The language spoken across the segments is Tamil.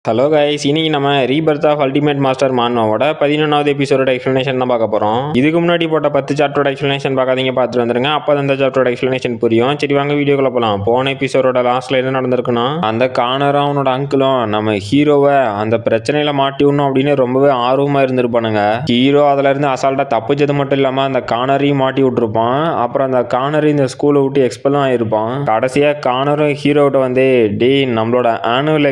ஹலோ கைஸ், இன்னைக்கு நம்ம ரீபர்த் ஆஃப் அல்டிமேட் மாஸ்டர் மான்வாவோட 11வது எபிசோட எக்ஸ்பிளனேஷன் தான் பார்க்க போறோம். இதுக்கு முன்னாடி போட்ட 10 சாப்டரோட எக்ஸ்பிளனேஷன் பார்க்காதீங்க, பார்த்துட்டு வந்துருங்க. அப்போ அந்த சாப்டரோட எக்ஸ்பிளனேஷன் புரியும். சரி வாங்க வீடியோக்குள்ள போலாம். போன எபிசோட லாஸ்ட்ல என்ன நடந்திருக்குன்னா, அந்த கானரும் அவனோட அங்கிளும் நம்ம ஹீரோவை அந்த பிரச்சனையில மாட்டி விடணும் அப்படின்னு ரொம்பவே ஆர்வமா இருந்திருப்பானுங்க. ஹீரோ அதுல இருந்து அசால்ட்டா தப்பிச்சது மட்டும் இல்லாம அந்த கானரையும் மாட்டி விட்டுருப்பான். அப்புறம் அந்த கானரி இந்த ஸ்கூலை விட்டு எக்ஸ்பெல்லும் ஆயிருப்பான். கடைசியா கானரும் ஹீரோட்ட வந்து, டே நம்மளோட ஆனுவல்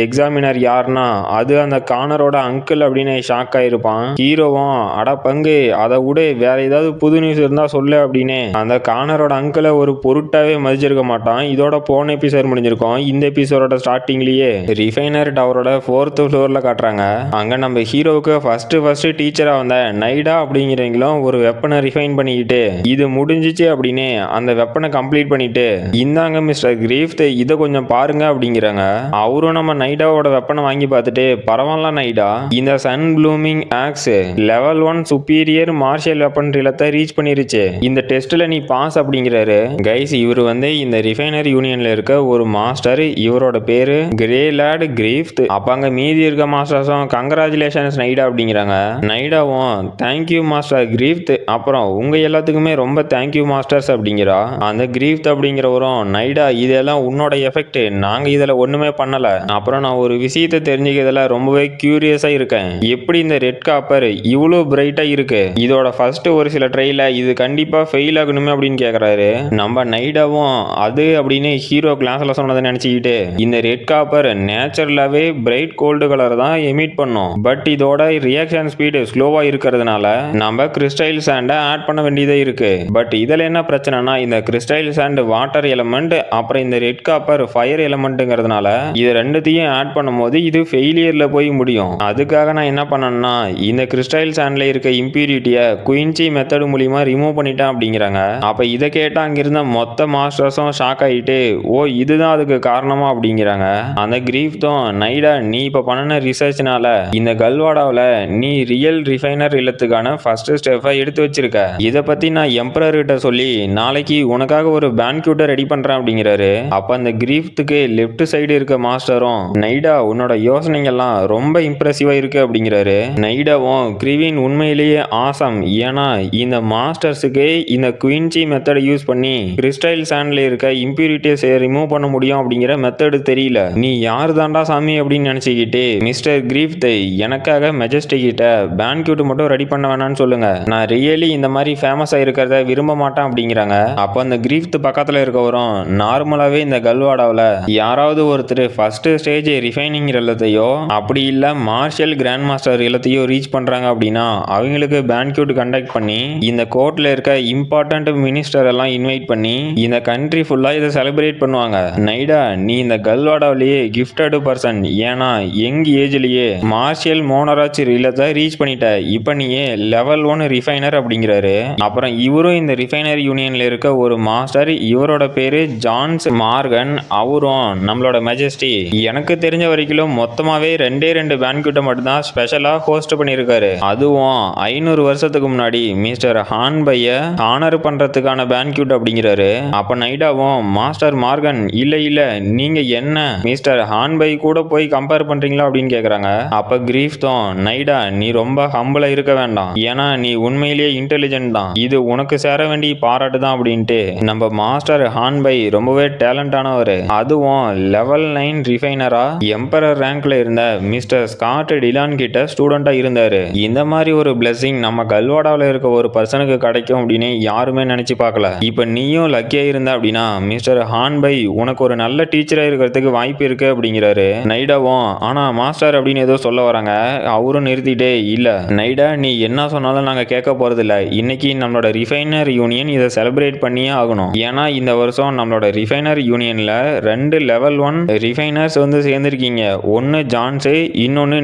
எக்ஸாமினர் யாருன்னா அது அந்த கானரோட அங்கிள் அப்படின்னு ஷாக் ஆயிருப்பான். ஹீரோவும் அட பங்கு அதை விட வேற ஏதாவது புது நியூஸ் இருந்தா சொல்லு அப்படின்னு அந்த கானரோட அங்கிளை ஒரு பொருட்டாவே மதிச்சிருக்க மாட்டான். இதோட போன எபிசோட் முடிஞ்சிருக்கும். இந்த எபிசோட ஸ்டார்டிங்லயே ரிஃபைனர் டவரோட 4th ஃப்ளோர்ல காட்டுறாங்க. அங்க நம்ம ஹீரோவுக்கு ஃபர்ஸ்ட் டீச்சரா வந்த நைடா அப்படிங்கிறவங்களும் ஒரு வெப்பனை ரிஃபைன் பண்ணிக்கிட்டு இது முடிஞ்சிச்சு அப்படின்னு அந்த வெப்பனை கம்ப்ளீட் பண்ணிட்டு, இந்தாங்க மிஸ்டர் கிரீஃப்ட் இதை கொஞ்சம் பாருங்க அப்படிங்கிறாங்க. அவரும் நம்ம நைடாவோட வெப்பனை வாங்கி பார்த்துட்டு, பரவாயில்ல நைடா, இந்த sun blooming axe level 1 superior martial weapon ரிலத்தை ரீச் பண்ணிருச்சு. இந்த டெஸ்ட்ல நீ பாஸ் அப்படிங்கிறாரு. கைஸ், இவர் வந்து இந்த ரிஃபைனர் யூனியன்ல இருக்க ஒரு மாஸ்டர். இவரோட பேரு கிரே லேட் கிரீஃப்ட். அப்ப அங்க மீதி இருக்க மாஸ்டர்ஸும் கங்க்ராச்சுலேஷன்ஸ் நைடா அப்படிங்கிறாங்க. நைடாவும் தேங்க்யூ மாஸ்டர் கிரீஃப்ட், அப்புறம் உங்க எல்லாத்துக்குமே ரொம்ப தேங்க்யூ மாஸ்டர்ஸ் அப்படிங்கிறா. அந்த கிரீஃப்ட் அப்படிங்கிறவரும், நைடா இதெல்லாம் உன்னோட எஃபெக்ட், நாங்க இதுல ஒண்ணுமே பண்ணல. அப்புறம் நான் ஒரு விஷயத்தை தெரிஞ்சுக்கிறதுல ரொம்பவே கியூரியஸா இருக்கேன். எப்படி இந்த ரெட் காப்பர் இவ்வளவு பிரைட்டா இருக்கு? இதோட ஃபர்ஸ்ட் ஒரு சில ட்ரைல இது கண்டிப்பா ஃபெயில் ஆகணுமே அப்படின்னு கேக்குறாரு. நம்ம நைடாவும் அது அப்படின்னு ஹீரோ கிளாஸ்ல சொன்னதை நினைச்சுக்கிட்டு, இந்த ரெட் காப்பர் நேச்சுரலாவே பிரைட் கோல்டு கலர் தான் எமிட் பண்ணும். பட் இதோட ரியாக்ஷன் ஸ்பீடு ஸ்லோவா இருக்கிறதுனால நம்ம கிறிஸ்டைல் சாண்டை ஆட் பண்ண வேண்டியதே இருக்கு. பட் இதுல என்ன பிரச்சனைனா, இந்த கிறிஸ்டைல் சாண்ட் வாட்டர் எலமெண்ட், அப்புறம் இந்த ரெட் காப்பர் ஃபயர் எலமெண்ட்ங்கிறதுனால இது ரெண்டுத்தையும் ஆட் பண்ணும்போது இது ஃபெயிலியர்ல போய் முடியும். அதுக்காக நான் என்ன பண்ணேன்னா, இந்த கிறிஸ்டைல் சாண்ட்ல இருக்க இம்பியூரிட்டியை குயின்சி மெத்தட் மூலியமா ரிமூவ் பண்ணிட்டேன் அப்படிங்கிறாங்க. அப்ப இதை கேட்டா அங்கிருந்த மொத்த மாஸ்டர்ஸும் ஷாக் ஆகிட்டு, ஓ இதுதான் அதுக்கு காரணமா அப்படிங்கிறாங்க. அந்த கிரீஃப்டும், நைடா நீ இப்ப பண்ணின ரிசர்ச்னால இந்த கல்வாடாவில் நீ ரியல் ரிஃபைனர் இல்லத்துக்கான ஃபர்ஸ்ட் ஸ்டெப்பை எடுத்து வச்சிருக்க. இதை பத்தி நான் எம்பரர் கிட்ட சொல்லி நாளைக்கு உனக்காக ஒரு பேன்க்யூட்டை ரெடி பண்றேன் அப்படிங்கிறாரு. அப்ப அந்த கிரீஃப்ட்டுக்கு லெஃப்ட் சைடு இருக்க மாஸ்டரும், நைடா உன்னோட யோசனைகள்லாம் ரொம்ப இம்ப்ரெசிவா இருக்கு அப்படிங்கிறாரு. நைடாவும், கிரிவின் உண்மையிலேயே ஆசம், ஏன்னா இந்த மாஸ்டர்ஸுக்கு இந்த குயின்சி மெத்தட் யூஸ் பண்ணி கிறிஸ்டைல் சாண்ட்ல இருக்க இம்பியூரிட்டியை ரிமூவ் பண்ண முடியும் அப்படிங்கிற மெத்தட் தெரியல. நீ யார் தாண்டா சாமி அப்படின்னு நினைச்சுக்கிட்டு, மிஸ்டர் கிரீஃப்ட் எனக்காக மெஜஸ்டிக் கிட்ட பேன்க்யூட் மட்டும் ரெடி பண்ண வேணாம்னு சொல்லுங்க. நான் ரியலி இந்த மாதிரி ஃபேமஸா இருக்கிறத விரும்ப மாட்டேன் அப்படிங்கிறாங்க. அப்ப அந்த கிரீஃப்ட் பக்கத்துல இருக்கவரும், நார்மலாவே இந்த கல்வாடாவில் யாராவது ஒருத்தர் ஃபர்ஸ்ட் ஸ்டேஜ் ரிஃபைனிங் இல்லத்தையோ அப்படி இல்ல மார்ஷியல் கிராண்ட் மாஸ்டர் இல்லத்தையோ ரீச் பண்றாங்க அப்படின்னா அவங்களுக்கு பேன்க்யூட் கண்டக்ட் பண்ணி இந்த கோர்ட்ல இருக்க இம்பார்ட்டன்ட் மினிஸ்டர் எல்லாம் இன்வைட் பண்ணி இந்த கண்ட்ரி ஃபுல்லா இதை செலிப்ரேட் பண்ணுவாங்க. நைடா நீ இந்த கல்வாடாவிலேயே கிஃப்டட் பர்சன், ஏன்னா யங் ஏஜ்லயே மார்ஷியல் மோனராச் இல்லத்தை ரீச் பண்ணிட்ட. இப்ப நீயே லெவல் 1 ரிஃபைனர் அப்படிங்கிறாரு. அப்புறம் இவரும் இந்த ரிஃபைனர் யூனியன்ல இருக்க ஒரு மாஸ்டர். இவரோட பேரு ஜான்ஸ் மார்கன். அவரும் நம்மளோட மெஜஸ்டி எனக்கு தெரிஞ்ச வரைக்கும் மொத்தமாவே 2 பேன்க்யூட்டை மட்டும் தான் ஸ்பெஷலா ஹோஸ்ட் பண்ணியிருக்காரு. அதுவும் 500 வருஷத்துக்கு முன்னாடி மிஸ்டர் ஹான்பைய ஆனர் பண்றதுக்கான பேன்க்யூட் அப்படிங்கிறாரு. அப்ப நைடாவும், மாஸ்டர் மார்கன் இல்ல நீங்க என்ன மிஸ்டர் ஹான்பை கூட போய் கம்பேர் பண்றீங்களா அப்படின்னு கேக்குறாங்க. அப்ப கிரீஃப்டும், நைடா நீ ரொம்ப ஹம்பிளா இருக்க வேண்டாம், ஏன்னா நீ உண்மையிலேயே இன்டெலிஜென்ட் தான், இது உனக்கு சேர வேண்டிய பாராட்டு தான் அப்படின்ட்டு நம்ம மாஸ்டர் ஹான்பை ரொம்பவே டேலண்டானவர். அதுவும் லெவல் 9 ரிஃபைனரா எம்பரர் ரேங்க்ல இருந்த மிஸ்டர் ஸ்காட் டிலான் கிட்ட ஸ்டூடெண்டா இருந்தாரு. இந்த மாதிரி ஒரு பிளெஸிங் நம்ம கல்வாடாவில் இருக்க ஒரு பர்சனுக்கு கிடைக்கும் அப்படின்னு யாருமே நினைச்சு பார்க்கல. இப்ப நீயும் லக்கியா இருந்த அப்படின்னா மிஸ்டர் ஹான்பை உனக்கு ஒரு நல்ல டீச்சரா இருக்கிறதுக்கு வாய்ப்பு இருக்கு அப்படிங்கிறாரு. நைடாவும், ஆனா மாஸ்டர் அப்படின்னு ஏதோ சொல்ல வராங்க. அவரும் நிறுத்திட்டே, இல்ல நைடா நீ என்ன சொன்னாலும் நாங்க கேட்க போறது இல்ல. இன்னைக்கு நம்மளோட ரிஃபைனர் யூனியன் இதை செலிப்ரேட் பண்ணியே ஆகணும். ஏன்னா இந்த வருஷம் நம்மளோட ரிஃபைனர் யூனியன்ல 2 லெவல் 1 ரிஃபைனர்ஸ் வந்து சேர்ந்திருக்கீங்க. ஒன்னு ஜான்ஸ், இன்னொன்னு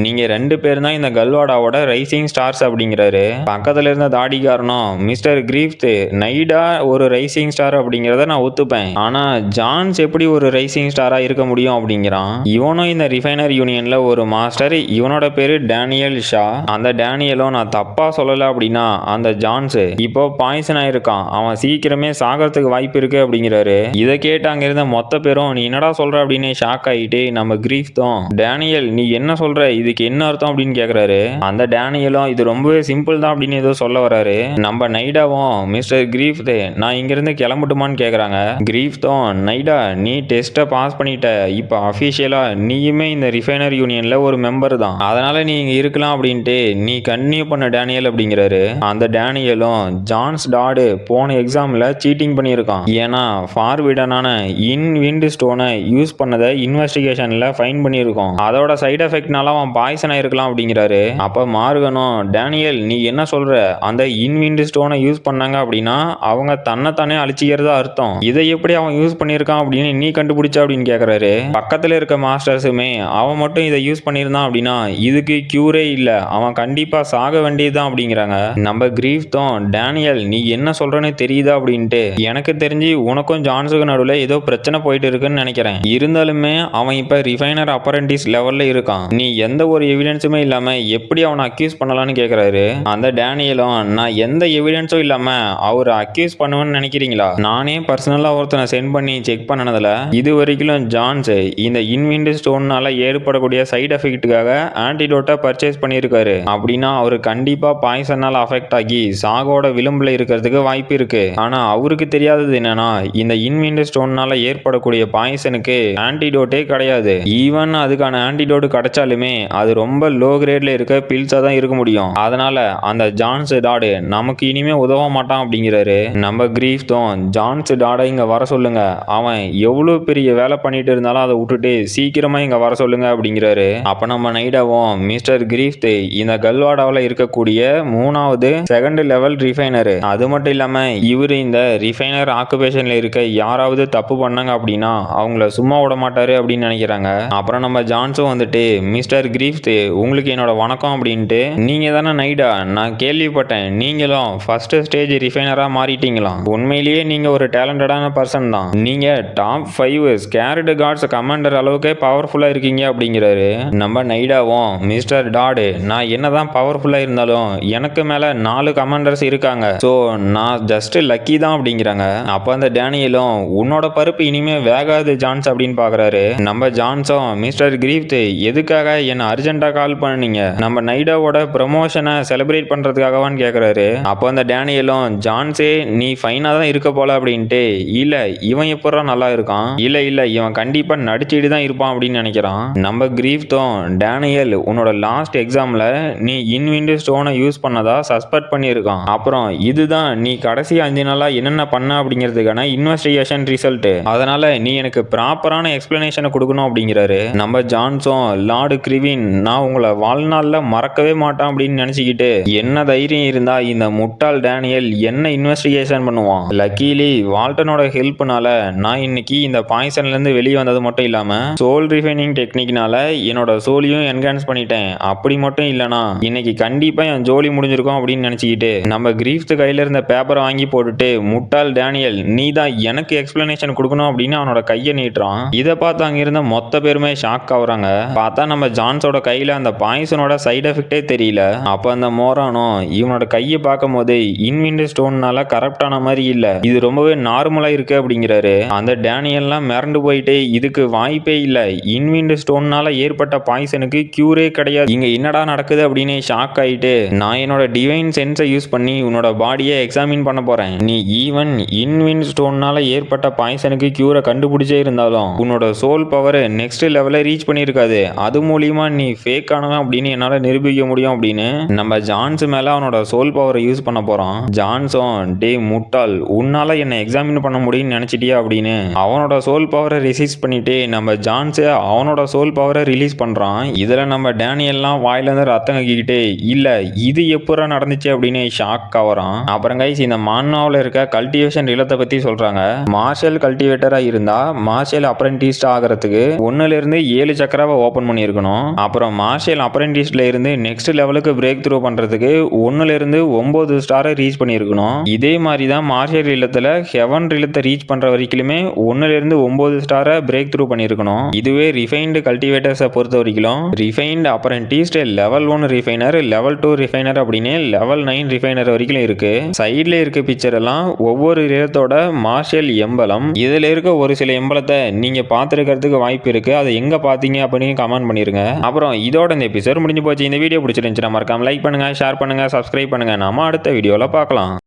நீங்க 2 பேர் தான் இந்த கல்வாடாவோட ரைசிங் ஸ்டார்ஸ் அப்படிங்கிறாரு. பக்கத்துல இருந்த தாடிக்காரனும், மிஸ்டர் கிரீஃப்ட் நைடா ஒரு ரைசிங் ஸ்டார் அப்படிங்கிறத நான் ஒத்துப்பேன், ஆனா ஜான்ஸ் எப்படி ஒரு ரைசிங் ஸ்டாரா இருக்க முடியும் அப்படிங்கிறான். இவனும் இந்த ரிஃபைனர் யூனியன்ல ஒரு மாஸ்டர். இவனோட பேரு டேனியல் ஷா. அந்த டேனியலும் நான் தப்பா சொல்லல அப்படின்னா அந்த ஜான்ஸ் இப்போ பாய்சன் ஆயிருக்கான், அவன் சீக்கிரமே சாகிறதுக்கு வாய்ப்பு இருக்கு அப்படிங்கிறாரு. இதை கேட்டு அங்க இருந்த மொத்த பேரும், நீ என்னடா சொல்ற அப்படின்னு ஷாக் ஆகிட்டு நம்ம கிரீஃப் தான் டேனியல் நீ என்ன சொல்ற, இதுக்கு என்ன அர்த்தம் அப்படின்னு கேக்குறாரு. அந்த டேனியலும் இது ரொம்பவே சிம்பிள் தான் அப்படின்னு ஏதோ சொல்ல வராரு. நம்ம நைடாவும் மிஸ்டர் கிரீஃப் நான் இங்கிருந்து கிளம்பட்டுமான்னு கேக்குறாங்க. கிரீஃப் தான் நைடா நீ டெஸ்ட்டை பாஸ் பண்ணிட்ட, இப்போ அஃபிஷியலா நீயுமே இந்த ரிஃபைனர் யூனியன்ல ஒரு மெம்பர் தான், அதனால நீ இங்க இருக்கலாம் அப்படின்ட்டு நீ கன்டினியூ பண்ண டேனியல் அப்படிங்கிறாரு. அந்த டேனியலும் ஜான்ஸ் டாடு போன எக்ஸாம்ல சீட்டிங் பண்ணியிருக்கான், ஏன்னா ஃபார்விடனான இன்விண்ட் ஸ்டோனை யூஸ் பண்ணதை இன்வெஸ்டிகேஷன்ல ஃபைன் பண்ணியிருக்கோம், அதோட சைடு எஃபெக்ட்னால அவன் பாய்சன் ஆயிருக்கலாம் அப்படிங்கிறாரு. அப்ப மார்கனும் டேனியல் நீ என்ன சொல்ற, அந்த இன்விண்ட் ஸ்டோனை யூஸ் பண்ணாங்க அப்படின்னா அவங்க தன்னைத்தானே அழிச்சிக்கிறதா அர்த்தம், இதை எப்படி அவன் யூஸ் பண்ணியிருக்கான் அப்படின்னு நீ கண்டுபிடிச்ச அப்படின்னு கேக்குறாரு. பக்கத்துல இருக்க மாஸ்டர்ஸுமே அவன் மட்டும் இதை யூஸ் பண்ணியிருந்தான் அப்படின்னா இதுக்கு கியூரே இல்ல, அவன் கண்டிப்பா சாக வேண்டியதுதான் அப்படிங்கிறாங்க. நம்ம கிரீஃப் தான் டேனியல் நீ என்ன சொல்றன்னு தெரியுதா அப்படின்ட்டு, எனக்கு தெரிஞ்சு உனக்கும் ஜான்ஸுக்கு நடுவில் ஏதோ பிரச்சனை போயிட்டு இருக்குன்னு நினைக்கிறேன், இருந்தாலுமே அவன் இப்ப ரிஃபைனர் அப்ரண்டிஸ் லெவல்ல இருக்கான், நீ எந்த ஒரு எவிடன்ஸுமே இல்லாம எப்படி அவனை அக்யூஸ் பண்ணலான்னு கேக்குறாரு. அந்த டேனியலும் நான் எந்த எவிடன்ஸும் இல்லாம அவரை அக்யூஸ் பண்ணுவேன்னு நினைக்கிறீங்களா, நானே பர்சனலா ஒருத்தனை சென்ட் பண்ணி செக் பண்ணனதுல இது வரைக்கும் ஜான்ஸ் இந்த இன்விண்ட் ஸ்டோன்னால ஏற்படக்கூடிய சைடு எஃபெக்ட்டுக்காக ஆன்டிடோட்டை பர்ச்சேஸ் பண்ணியிருக்காரு அப்படின்னா அவரு கண்டிப்பா பாய்சனால் அஃபெக்ட் ஆகி சாகோட விளிம்புல இருக்கிறதுக்கு வாய்ப்பு இருக்கு. ஆனா அவருக்கு தெரியாதது என்னன்னா இந்த இன்விண்ட் ஸ்டோன்னால ஏற்படக்கூடிய பாய்சனுக்கு ஆன்டிடோட்டே கிடையாது, ஈவன் அதுக்கான ஆன்டிடோட் கிடைச்சாலுமே அது ரொம்ப லோ கிரேட்ல இருக்க பில்ஸா தான் இருக்க முடியும், அதனால அந்த ஜான்ஸ் டாடு நமக்கு இனிமே உதவ மாட்டான் அப்படிங்கிறாரு. நம்ம கிரீஃப் தான் ஜான்ஸ் டாடை இங்க வர சொல்லுங்க, அவன் எவ்வளவு பெரிய வேலை பண்ணிட்டு இருந்தாலும் அதை விட்டுட்டு சீக்கிரமா இங்க வர சொல்லுங்க அப்படிங்கிறாரு. அப்ப நம்ம நைடாவும் மிஸ்டர் கிரீஃப் இந்த கல்வாடாவில் இருக்கக்கூடிய 3வது செகண்ட் லெவல் ரிஃபைனர், அது மட்டும் இல்லாம இவரு இந்த ரிஃபைனர் ஆக்குபேஷன்ல இருக்க யாராவது தப்பு பண்ணாங்க அப்படின்னா அவங்கள சும்மா விட மாட்டாரு அப்படின்னு நினைக்கிறாங்க. அப்புறம் நம்ம ஜான்ஸும் வந்துட்டு மிஸ்டர் கிரீஃப் உங்களுக்கு என்னோட வணக்கம் அப்படின்ட்டு, நீங்க தானே நைடா, நான் கேள்விப்பட்டேன் நீங்களும் ஃபர்ஸ்ட் ஸ்டேஜ் ரிஃபைனரா மாறிட்டீங்களாம், உண்மையிலேயே நீங்க ஒரு டேலண்டடான பர்சன் தான், நீங்க டாப் 5 ஸ்கேர்டு காட்ஸ் கமாண்டர் அளவுக்கு பவர்ஃபுல்லா இருக்கீங்க அப்படிங்கிறாரு. நம்ம நைடாவும் மிஸ்டர் டாடு நான் என்னதான் பவர்ஃபுல்லா இருந்தாலும் எனக்கு மேல 4 கமாண்டர்ஸ் இருக்காங்க, சோ நான் ஜஸ்ட் லக்கி தான் அப்படிங்கிறாங்க. அப்ப அந்த டேனியலும் உன்னோட பருப்பு இனிமே வேகாது ஜான்ஸ் அப்படின்னு பாக்குறாரு. நம்ம ஜான்ஸும் மிஸ்டர் கிரீஃப் எதுக்காக என்ன அர்ஜென்ட்டா கால் பண்ணீங்க, நம்ம நைடாவோட ப்ரமோஷனை செலிப்ரேட் பண்றதுக்காகவான்னு கேக்குறாரு. அப்போ அந்த டேனியலும் ஜான்ஸே நீ ஃபைனா தான் இருக்க போல அப்படின்ட்டு, இல்ல இவன் எப்படா நல்லா இருக்கான், இல்ல இவன் கண்டிப்பா நடிச்சிட்டு தான் இருப்பான் அப்படின்னு நினைக்கிறான். நம்ம கிரீஃப் தான் டேனியல் உன்னோட லாஸ்ட் எக்ஸாம்ல நீ இன்விண்ட் ஸ்டோனை யூஸ் பண்ணதா சஸ்பெக்ட் பண்ணியிருக்கான், அப்புறம் இதுதான் நீ கடைசி 5 நாளா என்னென்ன பண்ண அப்படிங்கிறதுக்கான இன்வெஸ்டிகேஷன் ரிசல்ட், அதனால நீ எனக்கு ப்ராப்பரான எக்ஸ்பிளனேஷனை கொடுக்கணும் அப்படிங்கிறாரு. நம்ம ஜான்ஸும் லார்டு கிரிவின் நான் உங்களை வாழ்நாள்ல மறக்கவே மாட்டான் அப்படின்னு நினைச்சுக்கிட்டு, என்ன தைரியம் இருந்தா இந்த முட்டாள் டேனியல் என்ன இன்வெஸ்டிகேஷன் பண்ணுவான், லக்கீலி வால்டனோட ஹெல்ப்னால நான் இன்னைக்கு இந்த பாய்சன்ல இருந்து வெளியே வந்தது மட்டும் இல்லாம சோல் ரிஃபைனிங் டெக்னிக்னால என்னோட சோலியும் என்ஹான்ஸ் பண்ணிட்டேன், அப்படி மட்டும் இல்லனா இன்னைக்கு கண்டிப்பா என் ஜோலி முடிஞ்சிருக்கும் அப்படின்னு நினைச்சுக்கிட்டு நம்ம கிரீஃப் கையில இருந்த பேப்பரை வாங்கி போட்டுட்டு, முட்டாள் டேனியல் நீ தான் எனக்கு எக்ஸ்பிளனேஷன் கொடுக்கணும் அப்படின்னு அவனோட கையை நீட்டுறான். இதை பார்த்து அங்க இருந்த மொத்த பேருமே ஷாக் ஆகுறாங்க. பார்த்தா நம்ம ஜான்ஸோட கையில அந்த பாய்சனோட சைடு எஃபெக்டே தெரியல. அப்ப அந்த மோரானும் இவனோட கையை பார்க்கும் போது இன்விண்ட் ஸ்டோன்னால கரப்ட் ஆன மாதிரி இல்ல, இது ரொம்பவே நார்மலா இருக்கு அப்படிங்கிறாரு. அந்த டேனியல்லாம் மிரண்டு போயிட்டு இதுக்கு வாய்ப்பே இல்ல, இன்விண்ட் ஸ்டோன்னால ஏற்பட்ட பாய்சனுக்கு கியூரே கிடையாது, இங்க என்னடா நடக்குது அப்படின்னு ஷாக் ஆயிட்டு, நான் என்னோட டிவைன் சென்ஸை யூஸ் பண்ணி உன்னோட பாடியை எக்ஸாமின் பண்ண போறேன், நீ ஈவன் இன்விண்ட் ஸ்டோன்னால ஏற்பட்ட பாய்சனுக்கு கியூரை கண்டுபிடிச்சே இருந்தாலும் உன்னோட சோல் பவர் நெக்ஸ்ட் லெவலை ரீச் பண்ணியிருக்காது, அது மூலியமா நீ ஃபேக் ஆனவன் அப்படின்னு என்னால நிரூபிக்க முடியும் அப்படின்னு நம்ம ஜான்ஸ் மேல அவனோட சோல் பவரை யூஸ் பண்ண போறான். ஜான்ஸும் டே முட்டாள் உன்னால என்ன எக்ஸாமின் பண்ண முடியும்னு நினைச்சிட்டியா அப்படின்னு அவனோட சோல் பவரை ரிசீஸ் பண்ணிட்டு நம்ம ஜான்ஸ் அவனோட சோல் பவரை ரிலீஸ் பண்றான். இதுல நம்ம டேனியல்லாம் வாயில இருந்து ரத்தம் கக்கிக்கிட்டு இல்ல இது எப்போ நடந்துச்சு அப்படின்னு ஷாக் ஆகிறான். அப்புறம் கைஸ் இந்த மான்னாவில் இருக்க கல்டிவேஷன் நிலத்தை பத்தி சொல்றாங்க. மார்ஷல் கல்டிவேட்டரா இருந்தா மார்ஷல் அப்ரெண்டிஸ் ஆகிறதுக்கு 1ல இருந்து 7 சக்கராவை ஓபன் பண்ணியிருக்கணும். அப்புறம் மார்ஷல் அப்ரெண்டிஸ்ல இருந்து நெக்ஸ்ட் லெவலுக்கு பிரேக் த்ரூ பண்றதுக்கு 1ல இருந்து 9 ஸ்டாரை ரீச் பண்ணியிருக்கணும். இதே மாதிரி தான் மார்ஷல் இல்லத்துல ஹெவன் இல்லத்தை ரீச் பண்ற வரைக்குமே 1ல இருந்து 9 ஸ்டாரை பிரேக் த்ரூ பண்ணியிருக்கணும். இதுவே ரிஃபைன்டு கல்டிவேட்டர்ஸை பொறுத்த வரைக்கும் ரிஃபைன்டு அப்ரெண்டிஸ் லெவல் 1 ரிஃபைனர், லெவல் 2 ரிஃபைனர் அப்படின்னு லெவல் 9 ரிஃபைனர் வரைக்கும் இருக்கு. சைட்ல இருக்க பிக்சர் எல்லாம் ஒவ்வொரு இடத்தோட மார்ஷல் எம்பலம். இதுல இருக்க ஒரு சில எம்பலத்தை நீங்க பார்த்துருக்கிறதுக்கு வாய்ப்பு இருக்கு. இருக்குது, அதை எங்கே பார்த்தீங்க அப்படின்னு கமெண்ட் பண்ணிடுங்க. அப்புறம் இதோட இந்த எபிசோட் முடிஞ்சு போச்சு. இந்த வீடியோ பிடிச்சிருந்துச்சுன்னா மறக்காம லைக் பண்ணுங்கள், ஷேர் பண்ணுங்கள், சப்ஸ்கிரைப் பண்ணுங்கள். நம்ம அடுத்த வீடியோவில் பார்க்கலாம்.